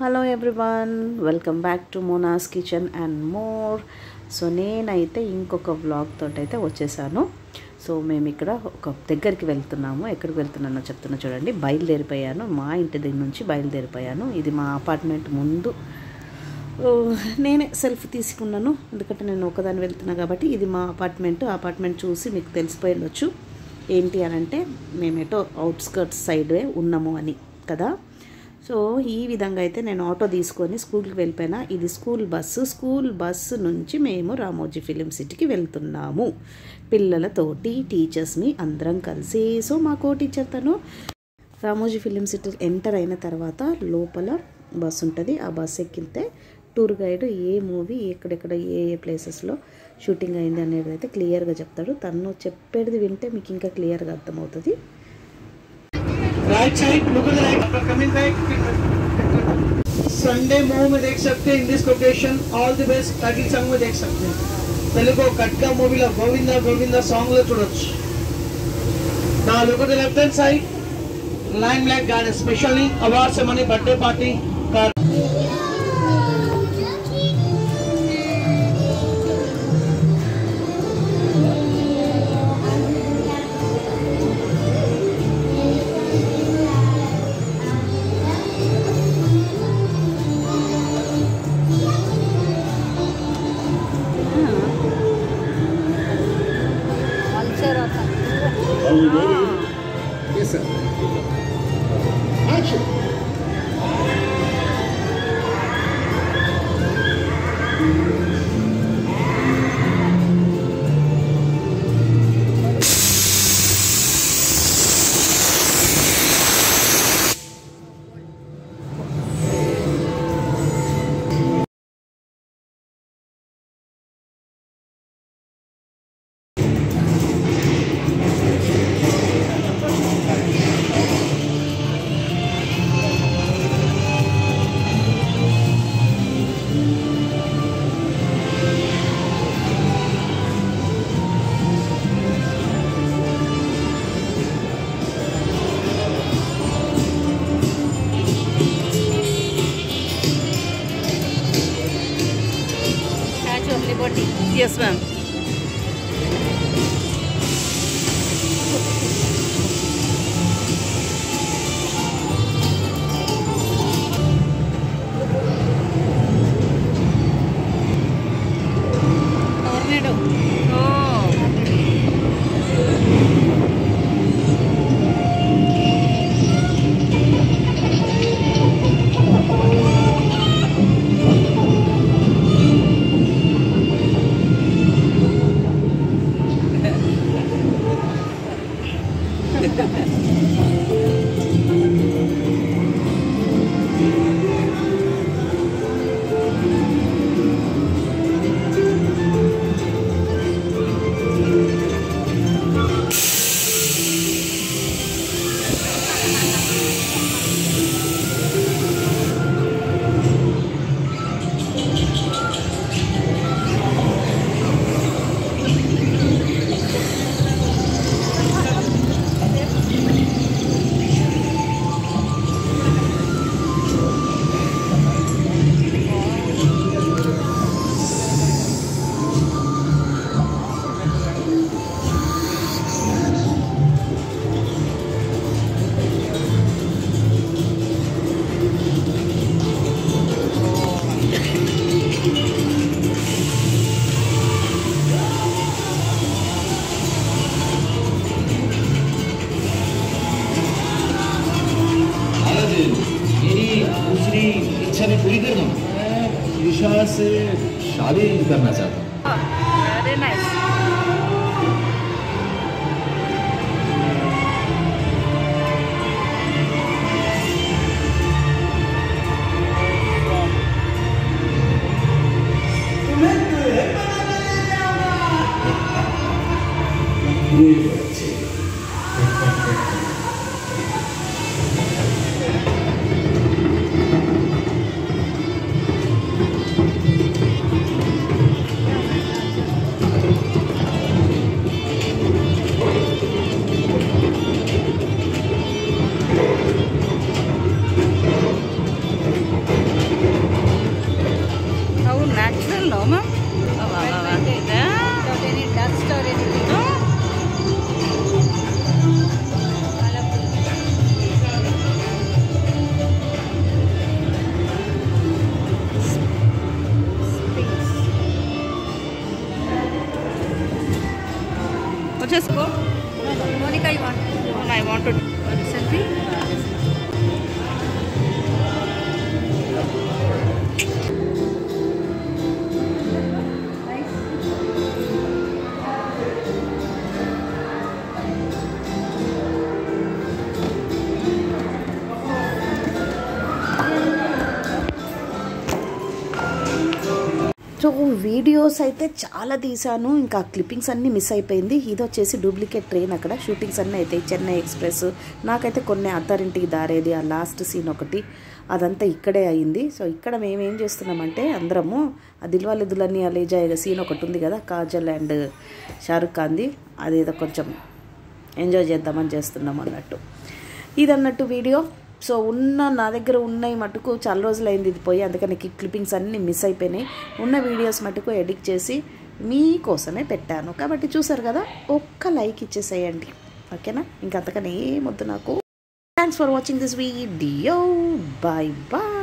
Hello everyone, welcome back to Mona's kitchen and more. So నేనైతే ఇంకొక vlog తోటైతే వచ్చేసాను. So మేము ఇక్కడ ఒక దగ్గరికి వెళ్తున్నాము. ఎక్కడికి వెళ్తున్నానో చెప్తున్నా చూడండి. బయలుదేరిపోయాను, మా ఇంటి దగ్గర నుంచి బయలుదేరిపోయాను. ఇది మా అపార్ట్మెంట్ ముందు నేనే సెల్ఫ్ తీసుకున్నాను, ఎందుకంటే నేను ఒకదాన్ని వెళ్తున్నా కాబట్టి. ఇది మా అపార్ట్మెంట్ చూసి మీకు తెలిసిపోయి ఉండొచ్చు ఏంటి అని అంటే మేము ఎటో అవుట్స్కర్ట్స్ సైడే ఉన్నాము అని కదా. సో ఈ విధంగా అయితే నేను ఆటో తీసుకొని స్కూల్కి వెళ్ళిపోయినా. ఇది స్కూల్ బస్సు నుంచి మేము రామోజీ ఫిలిం సిటీకి వెళ్తున్నాము పిల్లలతోటి, టీచర్స్ని అందరం కలిసి. సో మా టీచర్ తను రామోజీ ఫిలిం సిటీ ఎంటర్ అయిన తర్వాత లోపల బస్సు ఉంటుంది. ఆ బస్సు ఎక్కితే టూర్ గైడ్ ఏ మూవీ ఎక్కడెక్కడ ఏ ప్లేసెస్లో షూటింగ్ అయింది అనేది అయితే క్లియర్గా చెప్తాడు. తను చెప్పేది వింటే మీకు ఇంకా క్లియర్గా అర్థమవుతుంది. Right side look at the right after coming back Sunday move में देख सकते हैं. In this location all the best title song में देख सकते हैं. తెలుగు కట్కా మూవీలో గోవిందా గోవిందా సాంగ్ లో చూడొచ్చు. నా look at the left hand side lime like garden specially award ceremony birthday party. Yes, sir. Action. Yes, ma'am. Tornado. Oh. पूरी कर दूं। ईशा से शादी करना चाहता हूँ। Very nice. సో వీడియోస్ అయితే చాలా తీసాను, ఇంకా క్లిప్పింగ్స్ అన్నీ మిస్ అయిపోయింది. ఇది వచ్చేసి డూప్లికేట్ ట్రైన్, అక్కడ షూటింగ్స్ అన్నీ అయితే చెన్నై ఎక్స్ప్రెస్. నాకైతే కొన్ని అత్తారింటికి దారేది, ఆ లాస్ట్ సీన్ ఒకటి, అదంతా ఇక్కడే అయింది. సో ఇక్కడ మేమేం చేస్తున్నామంటే అందరము ఆ దిల్వాలే దుల్హనియా లే జాయేగా సీన్ ఒకటి ఉంది కదా, కాజల్ అండ్ షారుఖ్ ఖాన్ది, అదేదో కొంచెం ఎంజాయ్ చేద్దామని చేస్తున్నాం అన్నట్టు. ఇది అన్నట్టు వీడియో. సో నా దగ్గర ఉన్నాయి మటుకు చాలా రోజులైంది ఇది పోయి, అందుకని క్లిప్పింగ్స్ అన్నీ మిస్ అయిపోయినాయి. ఉన్న వీడియోస్ మటుకు ఎడిట్ చేసి మీకోసమే పెట్టాను, కాబట్టి చూసారు కదా, ఒక్క లైక్ ఇచ్చేసేయండి, ఓకేనా? ఇంకంతకని ఏమొద్దు నాకు. Thanks for watching this video. Bye bye.